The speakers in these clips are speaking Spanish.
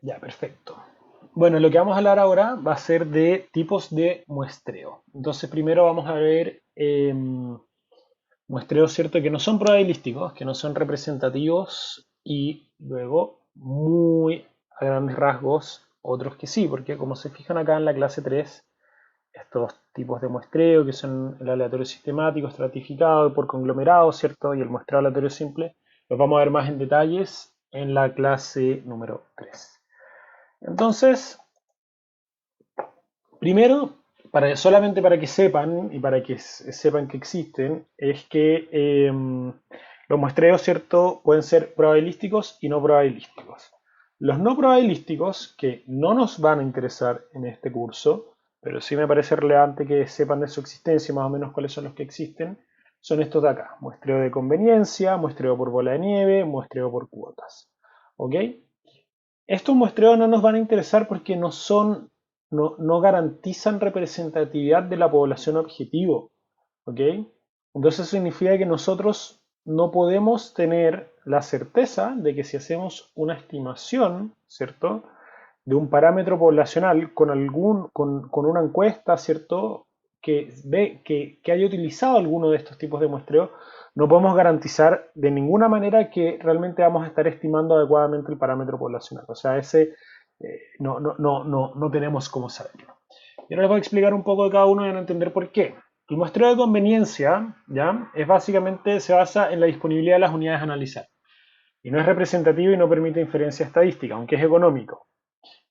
Ya, perfecto. Bueno, lo que vamos a hablar ahora va a ser de tipos de muestreo. Entonces, primero vamos a ver muestreos, ¿cierto?, que no son probabilísticos, que no son representativos, y luego, muy a grandes rasgos, otros que sí, porque como se fijan acá en la clase 3, estos tipos de muestreo, que son el aleatorio sistemático, estratificado por conglomerado, ¿cierto?, y el muestreo aleatorio simple, los vamos a ver más en detalles en la clase número 3. Entonces, primero, solamente para que sepan y para que sepan que existen, es que los muestreos, ¿cierto?, pueden ser probabilísticos y no probabilísticos. Los no probabilísticos, que no nos van a interesar en este curso, pero sí me parece relevante que sepan de su existencia y más o menos cuáles son los que existen, son estos de acá: muestreo de conveniencia, muestreo por bola de nieve, muestreo por cuotas. ¿Ok? Estos muestreos no nos van a interesar porque no garantizan representatividad de la población objetivo. ¿Ok? Entonces significa que nosotros no podemos tener la certeza de que si hacemos una estimación, ¿cierto?, de un parámetro poblacional con una encuesta, ¿cierto?, que haya utilizado alguno de estos tipos de muestreo, no podemos garantizar de ninguna manera que realmente vamos a estar estimando adecuadamente el parámetro poblacional. O sea, no tenemos cómo saberlo. Y ahora les voy a explicar un poco de cada uno y van a entender por qué. El muestreo de conveniencia, ¿ya?, es básicamente, se basa en la disponibilidad de las unidades a analizar. Y no es representativo y no permite inferencia estadística, aunque es económico.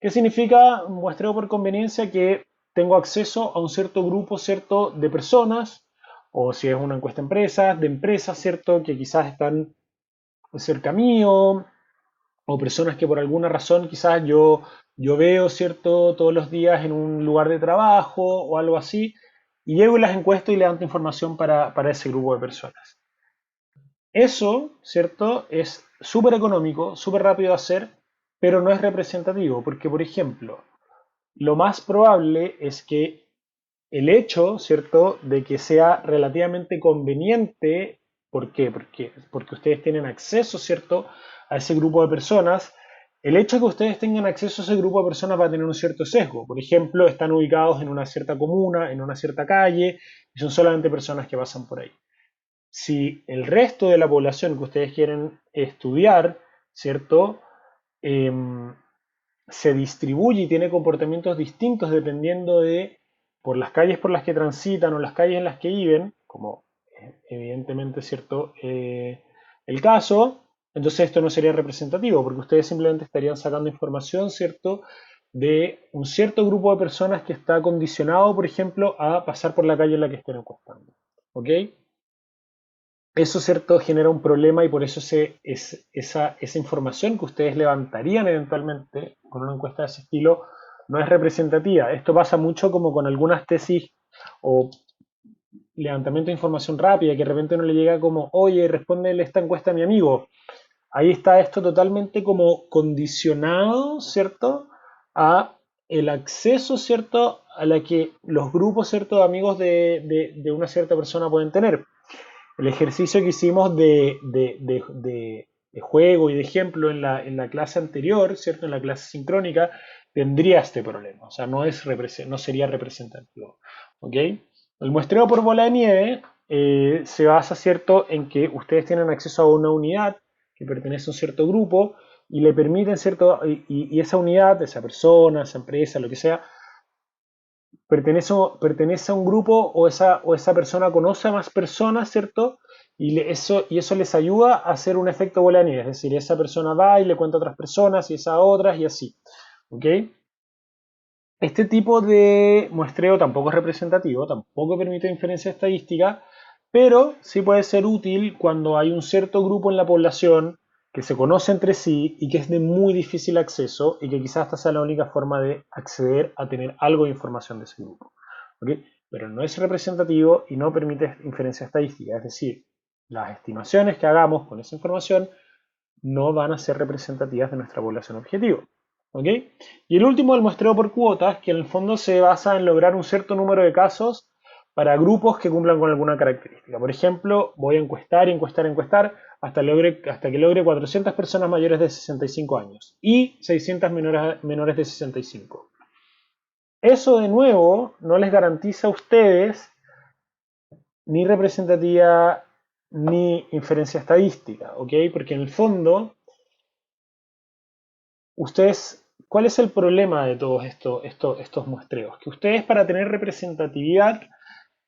¿Qué significa un muestreo por conveniencia? Que tengo acceso a un cierto grupo, ¿cierto?, de personas, o si es una encuesta de empresas, ¿cierto?, que quizás están cerca mío, o personas que por alguna razón quizás yo veo, ¿cierto?, todos los días en un lugar de trabajo o algo así, y llego y las encuesto y levanto información para ese grupo de personas. Eso, ¿cierto?, es súper económico, súper rápido de hacer, pero no es representativo, porque, por ejemplo, lo más probable es que el hecho, ¿cierto?, de que sea relativamente conveniente. ¿Por qué? Porque ustedes tienen acceso, ¿cierto?, a ese grupo de personas. El hecho de que ustedes tengan acceso a ese grupo de personas va a tener un cierto sesgo. Por ejemplo, están ubicados en una cierta comuna, en una cierta calle, y son solamente personas que pasan por ahí. Si el resto de la población que ustedes quieren estudiar, ¿cierto?, Em, se distribuye y tiene comportamientos distintos dependiendo de por las calles por las que transitan o las calles en las que viven, como evidentemente, ¿cierto?, el caso, entonces esto no sería representativo, porque ustedes simplemente estarían sacando información, ¿cierto?, de un cierto grupo de personas que está condicionado, por ejemplo, a pasar por la calle en la que estén encuestando. ¿Ok? Eso, ¿cierto?, genera un problema, y por eso esa información que ustedes levantarían eventualmente con una encuesta de ese estilo no es representativa. Esto pasa mucho como con algunas tesis o levantamiento de información rápida, que de repente uno le llega como: oye, respóndele esta encuesta a mi amigo. Ahí está esto totalmente como condicionado, ¿cierto?, a el acceso, ¿cierto?, a la que los grupos, ¿cierto?, de amigos de una cierta persona pueden tener. El ejercicio que hicimos de juego y de ejemplo en la clase anterior, ¿cierto?, en la clase sincrónica, tendría este problema. O sea, no sería representativo. ¿Ok? El muestreo por bola de nieve se basa, ¿cierto?, en que ustedes tienen acceso a una unidad que pertenece a un cierto grupo y le permiten, ¿cierto?, y esa unidad, esa persona, esa empresa, lo que sea, pertenece a un grupo, o esa persona conoce a más personas, ¿cierto? Y eso les ayuda a hacer un efecto bola de nieve. Es decir, esa persona va y le cuenta a otras personas y esa a otras y así. ¿Ok? Este tipo de muestreo tampoco es representativo, tampoco permite inferencia estadística, pero sí puede ser útil cuando hay un cierto grupo en la población que se conoce entre sí y que es de muy difícil acceso, y que quizás esta sea la única forma de acceder a tener algo de información de ese grupo. ¿Ok? Pero no es representativo y no permite inferencia estadística, es decir, las estimaciones que hagamos con esa información no van a ser representativas de nuestra población objetivo. ¿Ok? Y el último, el muestreo por cuotas, que en el fondo se basa en lograr un cierto número de casos para grupos que cumplan con alguna característica. Por ejemplo, voy a encuestar y encuestar, hasta que logre 400 personas mayores de 65 años y 600 menores de 65. Eso de nuevo no les garantiza a ustedes ni representatividad ni inferencia estadística, ¿ok? Porque en el fondo, ustedes, ¿cuál es el problema de todos estos muestreos? Que ustedes para tener representatividad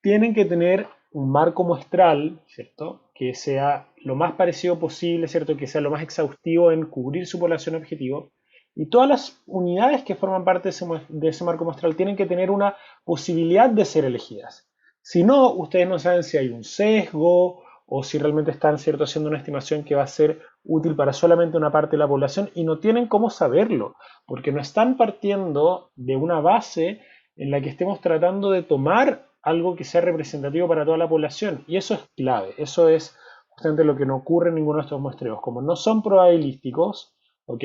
tienen que tener un marco muestral, ¿cierto? Que sea lo más parecido posible, ¿cierto? Que sea lo más exhaustivo en cubrir su población objetivo. Y todas las unidades que forman parte de ese marco muestral tienen que tener una posibilidad de ser elegidas. Si no, ustedes no saben si hay un sesgo o si realmente están, ¿cierto?, haciendo una estimación que va a ser útil para solamente una parte de la población y no tienen cómo saberlo, porque no están partiendo de una base en la que estemos tratando de tomar algo que sea representativo para toda la población. Y eso es clave, eso es justamente lo que no ocurre en ninguno de estos muestreos. Como no son probabilísticos, ¿ok?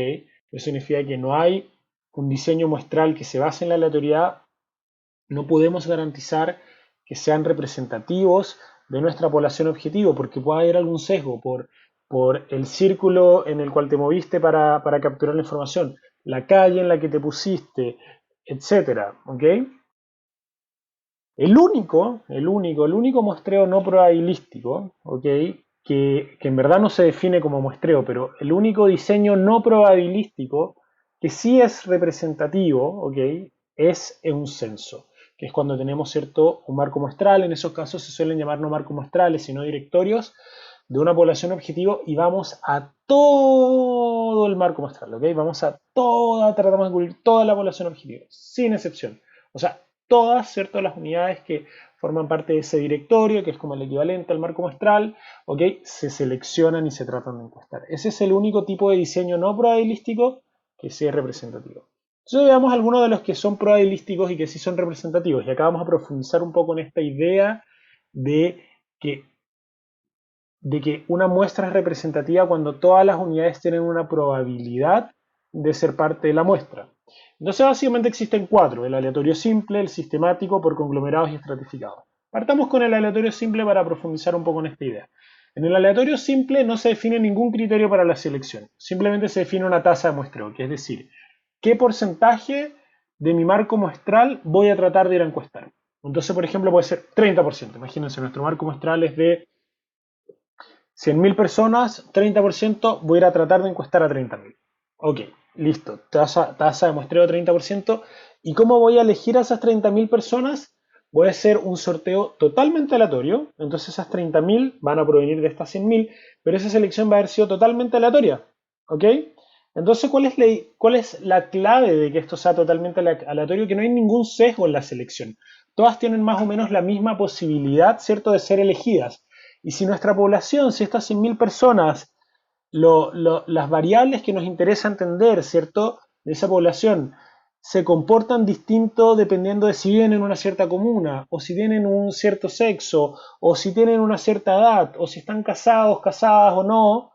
Eso significa que no hay un diseño muestral que se base en la aleatoriedad, no podemos garantizar que sean representativos de nuestra población objetivo, porque puede haber algún sesgo por el círculo en el cual te moviste para capturar la información, la calle en la que te pusiste, etcétera, ¿ok? El único muestreo no probabilístico, ¿ok? Que en verdad no se define como muestreo, pero el único diseño no probabilístico que sí es representativo, ¿ok? Es un censo, que es cuando tenemos, ¿cierto?, un marco muestral. En esos casos se suelen llamar no marcos muestrales, sino directorios de una población objetivo y vamos a todo el marco muestral, ¿ok? Tratamos de cubrir toda la población objetivo, sin excepción. O sea, todas, ¿cierto?, las unidades que forman parte de ese directorio, que es como el equivalente al marco muestral, ¿ok?, se seleccionan y se tratan de encuestar. Ese es el único tipo de diseño no probabilístico que sí es representativo. Entonces veamos algunos de los que son probabilísticos y que sí son representativos. Y acá vamos a profundizar un poco en esta idea de que una muestra es representativa cuando todas las unidades tienen una probabilidad de ser parte de la muestra. Entonces básicamente existen cuatro: el aleatorio simple, el sistemático, por conglomerados y estratificados. Partamos con el aleatorio simple para profundizar un poco en esta idea. En el aleatorio simple no se define ningún criterio para la selección, simplemente se define una tasa de muestreo, que es decir, qué porcentaje de mi marco muestral voy a tratar de ir a encuestar. Entonces, por ejemplo, puede ser 30%. Imagínense, nuestro marco muestral es de 100.000 personas, 30%, voy a ir a tratar de encuestar a 30.000. Ok, listo, tasa de muestreo 30%. ¿Y cómo voy a elegir a esas 30.000 personas? Voy a hacer un sorteo totalmente aleatorio. Entonces esas 30.000 van a provenir de estas 100.000, pero esa selección va a haber sido totalmente aleatoria. ¿Ok? Entonces, ¿cuál es la clave de que esto sea totalmente aleatorio? Que no hay ningún sesgo en la selección. Todas tienen más o menos la misma posibilidad, ¿cierto?, de ser elegidas. Y si nuestra población, si estas 100.000 personas, las variables que nos interesa entender, ¿cierto?, de esa población, se comportan distinto dependiendo de si viven en una cierta comuna, o si tienen un cierto sexo, o si tienen una cierta edad, o si están casados, casadas o no,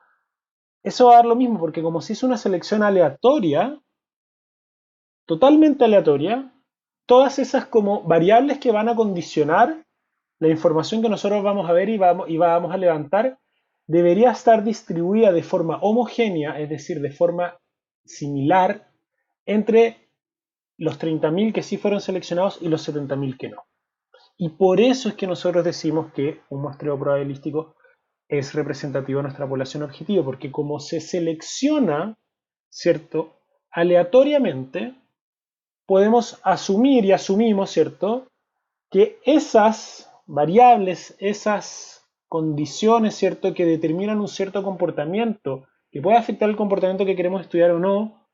eso va a dar lo mismo, porque como si es una selección aleatoria, totalmente aleatoria, todas esas como variables que van a condicionar la información que nosotros vamos a ver y vamos a levantar debería estar distribuida de forma homogénea, es decir, de forma similar, entre los 30.000 que sí fueron seleccionados y los 70.000 que no. Y por eso es que nosotros decimos que un muestreo probabilístico es representativo de nuestra población objetivo, porque como se selecciona, ¿cierto?, aleatoriamente, podemos asumir y asumimos, ¿cierto?, que esas variables, esas condiciones, ¿cierto?, que determinan un cierto comportamiento, que puede afectar el comportamiento que queremos estudiar o no,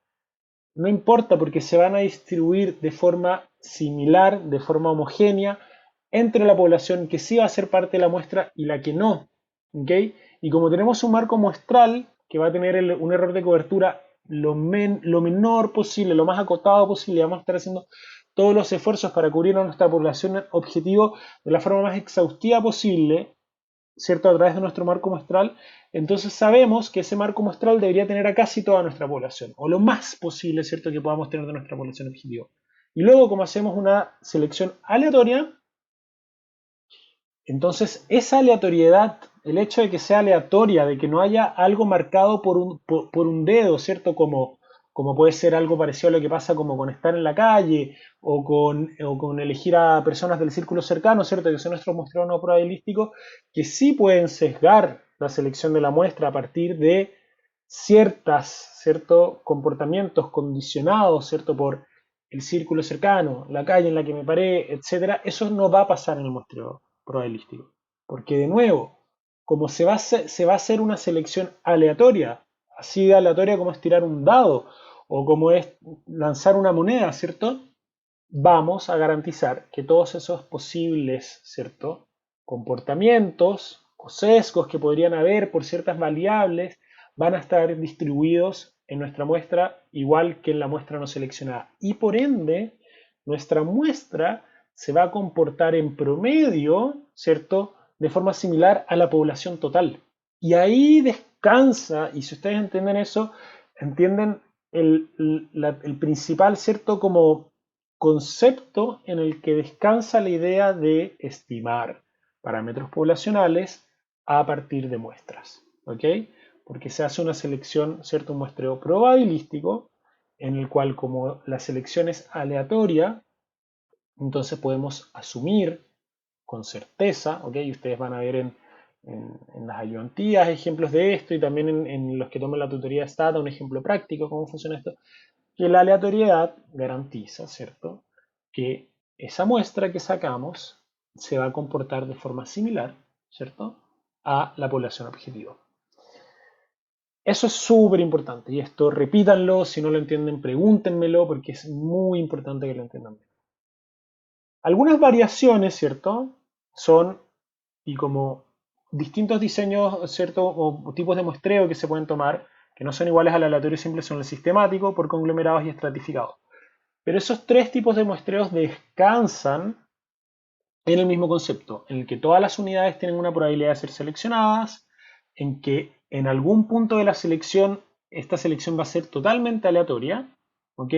no importa porque se van a distribuir de forma similar, de forma homogénea, entre la población que sí va a ser parte de la muestra y la que no. ¿Ok? Y como tenemos un marco muestral que va a tener un error de cobertura lo menor posible, lo más acotado posible, vamos a estar haciendo todos los esfuerzos para cubrir a nuestra población objetivo de la forma más exhaustiva posible, ¿cierto?, a través de nuestro marco muestral. Entonces sabemos que ese marco muestral debería tener a casi toda nuestra población, o lo más posible, ¿cierto?, que podamos tener de nuestra población objetivo. Y luego, como hacemos una selección aleatoria, entonces esa aleatoriedad el hecho de que sea aleatoria, de que no haya algo marcado por un dedo, ¿cierto? Como puede ser algo parecido a lo que pasa como con estar en la calle o con elegir a personas del círculo cercano, ¿cierto? Que son nuestros muestreos no probabilísticos, que sí pueden sesgar la selección de la muestra a partir de ¿cierto? Comportamientos condicionados, ¿cierto? Por el círculo cercano, la calle en la que me paré, etcétera. Eso no va a pasar en el muestreo probabilístico. Porque de nuevo, como se va a hacer una selección aleatoria, así de aleatoria como es tirar un dado o como es lanzar una moneda, ¿cierto? Vamos a garantizar que todos esos posibles, ¿cierto? Comportamientos o sesgos que podrían haber por ciertas variables van a estar distribuidos en nuestra muestra igual que en la muestra no seleccionada. Y por ende, nuestra muestra se va a comportar en promedio, ¿cierto? De forma similar a la población total. Y ahí descansa, y si ustedes entienden eso, entienden el principal, ¿cierto? Como concepto en el que descansa la idea de estimar parámetros poblacionales a partir de muestras, ¿ok? Porque se hace una selección, ¿cierto? Un muestreo probabilístico en el cual como la selección es aleatoria, entonces podemos asumir con certeza, ¿ok? Y ustedes van a ver en las ayudantías ejemplos de esto y también en los que tomen la tutoría de Stata un ejemplo práctico, cómo funciona esto, que la aleatoriedad garantiza, ¿cierto? Que esa muestra que sacamos se va a comportar de forma similar, ¿cierto? A la población objetivo. Eso es súper importante y esto repítanlo, si no lo entienden pregúntenmelo porque es muy importante que lo entiendan bien. Algunas variaciones, ¿cierto? Son y como distintos diseños, ¿cierto? O tipos de muestreo que se pueden tomar, que no son iguales al aleatorio simple, son el sistemático, por conglomerados y estratificados. Pero esos tres tipos de muestreos descansan en el mismo concepto, en el que todas las unidades tienen una probabilidad de ser seleccionadas, en que en algún punto de la selección esta selección va a ser totalmente aleatoria, ¿ok?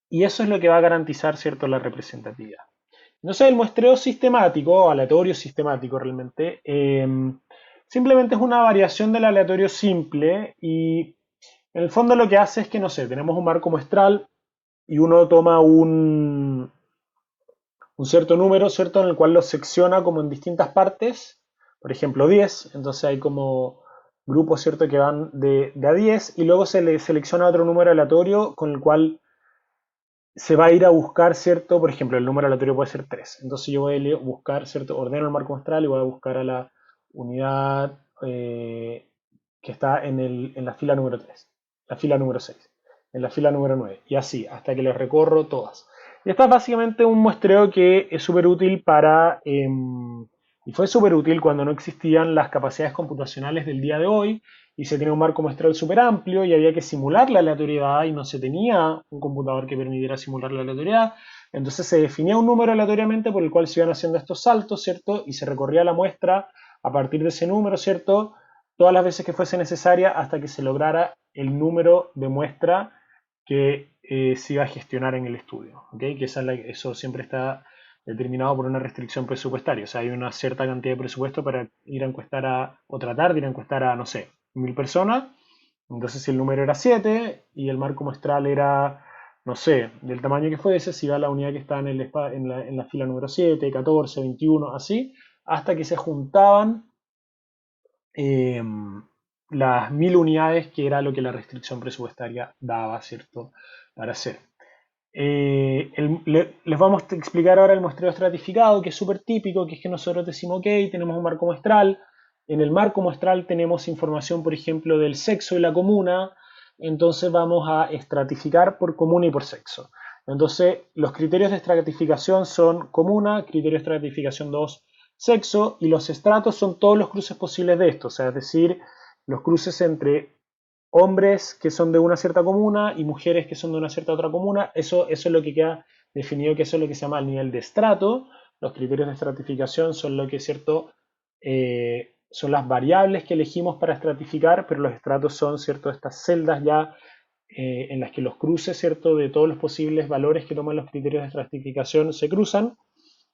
Y eso es lo que va a garantizar, ¿cierto?, la representatividad. Entonces el muestreo sistemático, aleatorio sistemático realmente, simplemente es una variación del aleatorio simple y en el fondo lo que hace es que, no sé, tenemos un marco muestral y uno toma un cierto número, ¿cierto? En el cual lo secciona como en distintas partes, por ejemplo 10, entonces hay como grupos, ¿cierto? Que van de a 10 y luego se le selecciona otro número aleatorio con el cual se va a ir a buscar, ¿cierto? Por ejemplo, el número aleatorio puede ser 3. Entonces yo voy a buscar, ¿cierto? Ordeno el marco muestral y voy a buscar a la unidad que está en la fila número 3, la fila número 6, en la fila número 9, y así, hasta que les recorro todas. Y esta es básicamente un muestreo que es súper útil para, y fue súper útil cuando no existían las capacidades computacionales del día de hoy, y se tenía un marco muestral súper amplio y había que simular la aleatoriedad y no se tenía un computador que permitiera simular la aleatoriedad. Entonces se definía un número aleatoriamente por el cual se iban haciendo estos saltos, ¿cierto? Y se recorría la muestra a partir de ese número, ¿cierto? Todas las veces que fuese necesaria hasta que se lograra el número de muestra que se iba a gestionar en el estudio, ¿ok? Que eso siempre está determinado por una restricción presupuestaria. O sea, hay una cierta cantidad de presupuesto para ir a encuestar a, o tratar de ir a encuestar a, no sé, 1000 personas. Entonces, si el número era 7 y el marco muestral era, no sé, del tamaño que fuese, se iba a la unidad que está en la fila número 7, 14, 21, así, hasta que se juntaban eh, las 1000 unidades, que era lo que la restricción presupuestaria daba, ¿cierto?, para hacer. Les vamos a explicar ahora el muestreo estratificado, que es súper típico, que es que nosotros decimos, ok, tenemos un marco muestral, en el marco muestral tenemos información, por ejemplo, del sexo y la comuna, entonces vamos a estratificar por comuna y por sexo. Entonces, los criterios de estratificación son comuna, criterio de estratificación 2, sexo, y los estratos son todos los cruces posibles de esto, o sea, es decir, los cruces entre hombres que son de una cierta comuna y mujeres que son de una cierta otra comuna. Eso es lo que queda definido, que eso es lo que se llama el nivel de estrato. Los criterios de estratificación son lo que es cierto, son las variables que elegimos para estratificar, pero los estratos son, cierto, estas celdas ya en las que los cruces, cierto, de todos los posibles valores que toman los criterios de estratificación se cruzan.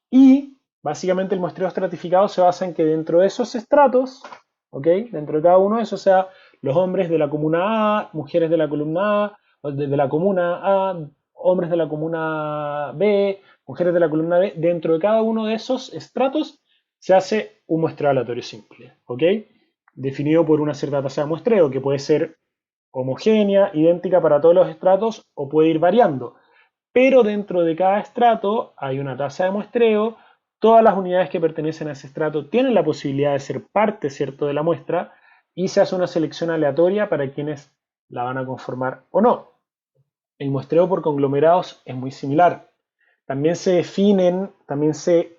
Y Básicamente el muestreo estratificado se basa en que dentro de esos estratos, ¿ok? Dentro de cada uno de esos, o sea, los hombres de la comuna A, mujeres de la columna A, o de la comuna A, hombres de la comuna B, mujeres de la columna B, dentro de cada uno de esos estratos se hace un muestreo aleatorio simple, ¿ok? Definido por una cierta tasa de muestreo, que puede ser homogénea, idéntica para todos los estratos, o puede ir variando. Pero dentro de cada estrato hay una tasa de muestreo. Todas las unidades que pertenecen a ese estrato tienen la posibilidad de ser parte, ¿cierto?, de la muestra, y se hace una selección aleatoria para quienes la van a conformar o no. El muestreo por conglomerados es muy similar. También se definen, también se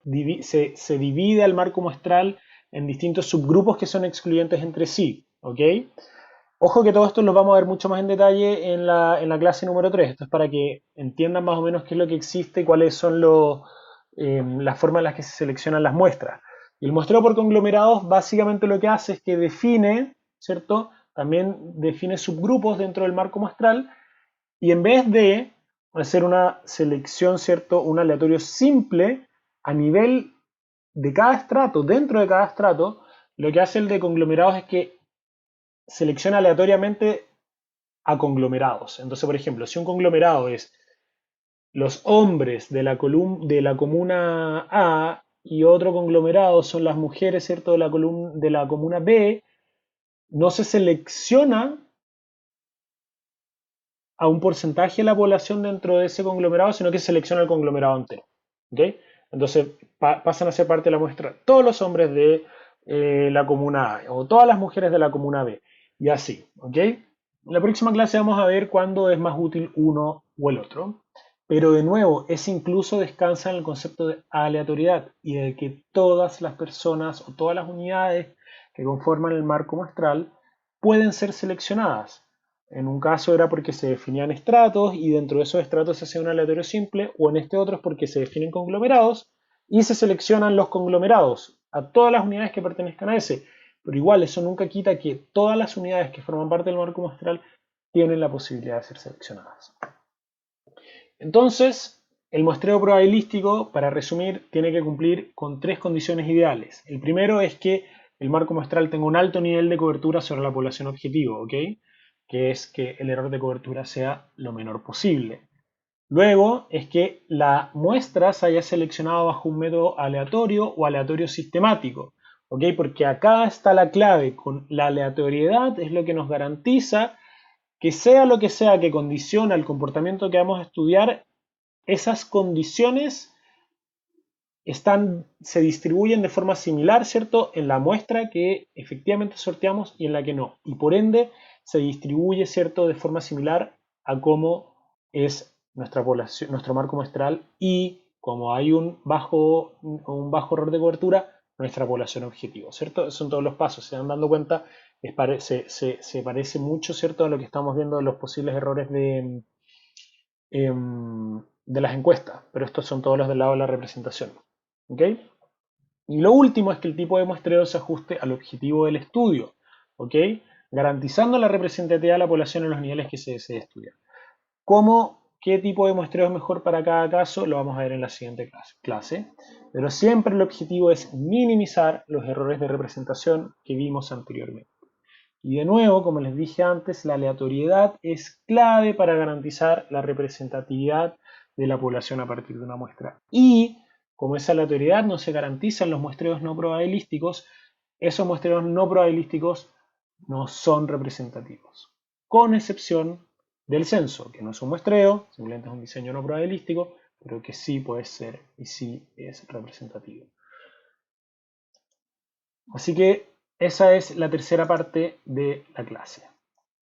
divide al marco muestral en distintos subgrupos que son excluyentes entre sí, ¿ok? Ojo que todo esto lo vamos a ver mucho más en detalle en la clase número 3. Esto es para que entiendan más o menos qué es lo que existe y cuáles son las formas en las que se seleccionan las muestras. Y el muestreo por conglomerados básicamente lo que hace es que define, ¿cierto? También define subgrupos dentro del marco muestral y en vez de hacer una selección, ¿cierto? Un aleatorio simple a nivel de cada estrato, dentro de cada estrato, lo que hace el de conglomerados es que selecciona aleatoriamente a conglomerados. Entonces, por ejemplo, si un conglomerado es los hombres de de la comuna A y otro conglomerado son las mujeres, ¿cierto?, de la comuna B, no se selecciona a un porcentaje de la población dentro de ese conglomerado, sino que se selecciona el conglomerado entero. ¿Okay? Entonces pasan a ser parte de la muestra todos los hombres de la comuna A o todas las mujeres de la comuna B. Y así. ¿Okay? En la próxima clase vamos a ver cuándo es más útil uno o el otro. Pero de nuevo, ese incluso descansa en el concepto de aleatoriedad y de que todas las personas o todas las unidades que conforman el marco muestral pueden ser seleccionadas. En un caso era porque se definían estratos y dentro de esos estratos se hacía un aleatorio simple, o en este otro es porque se definen conglomerados y se seleccionan los conglomerados a todas las unidades que pertenezcan a ese. Pero igual eso nunca quita que todas las unidades que forman parte del marco muestral tienen la posibilidad de ser seleccionadas. Entonces, el muestreo probabilístico, para resumir, tiene que cumplir con tres condiciones ideales. El primero es que el marco muestral tenga un alto nivel de cobertura sobre la población objetivo, ¿ok? Que es que el error de cobertura sea lo menor posible. Luego es que la muestra se haya seleccionado bajo un método aleatorio o aleatorio sistemático, ¿ok? Porque acá está la clave, con la aleatoriedad es lo que nos garantiza que sea lo que sea que condiciona el comportamiento que vamos a estudiar, esas condiciones se distribuyen de forma similar, ¿cierto?, en la muestra que efectivamente sorteamos y en la que no. Y por ende se distribuye, ¿cierto?, de forma similar a cómo es nuestra población, nuestro marco muestral y como hay un bajo error de cobertura, nuestra población objetivo, ¿cierto? Esos son todos los pasos, se van dando cuenta, se parece mucho, ¿cierto?, a lo que estamos viendo de los posibles errores de las encuestas, pero estos son todos los del lado de la representación. ¿Ok? Y lo último es que el tipo de muestreo se ajuste al objetivo del estudio, ¿ok? Garantizando la representatividad de la población en los niveles que se desee estudiar. ¿Qué tipo de muestreo es mejor para cada caso? Lo vamos a ver en la siguiente clase. Pero siempre el objetivo es minimizar los errores de representación que vimos anteriormente. Y de nuevo, como les dije antes, la aleatoriedad es clave para garantizar la representatividad de la población a partir de una muestra. Y como esa aleatoriedad no se garantiza en los muestreos no probabilísticos, esos muestreos no probabilísticos no son representativos. Con excepción del censo, que no es un muestreo, simplemente es un diseño no probabilístico, pero que sí puede ser y sí es representativo. Así que esa es la tercera parte de la clase.